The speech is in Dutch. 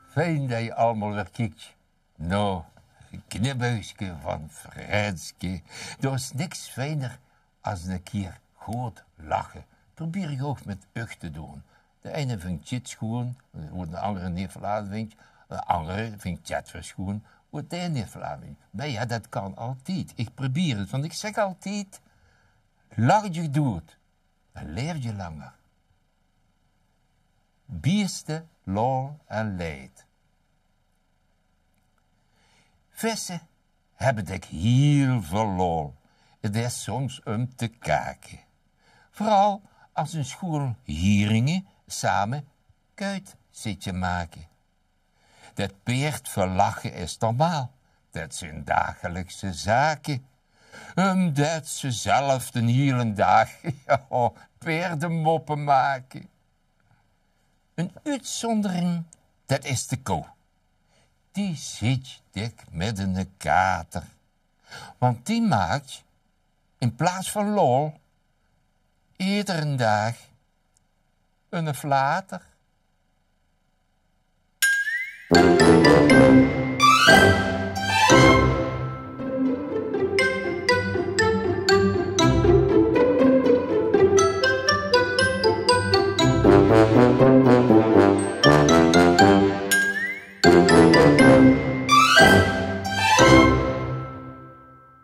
Fijn dat je allemaal weer kijkt. Nou, een knipbuisje van Vrijtske. Er is niks fijner als een keer goed lachen. Probeer je ook met ucht te doen. De ene vindt dit schoon, hoe de andere niet verlaten vindt. De andere vindt dat weer schoon, hoe de ene niet verlaten vindt. Maar ja, dat kan altijd. Ik probeer het, want ik zeg altijd, lach je doet, dan leer je langer. Bierste, lol en leid. Vissen hebben ik heel veel lol. Het is soms om te kijken. Vooral als een school hieringen samen kuit zitje maken. Dat peert verlachen is normaal. Dat zijn dagelijkse zaken. Omdat ze zelf de hele dag peerdenmoppen maken. Een uitzondering, dat is de koe. Die zit dik met een kater. Want die maakt, in plaats van lol, iedere dag een flater.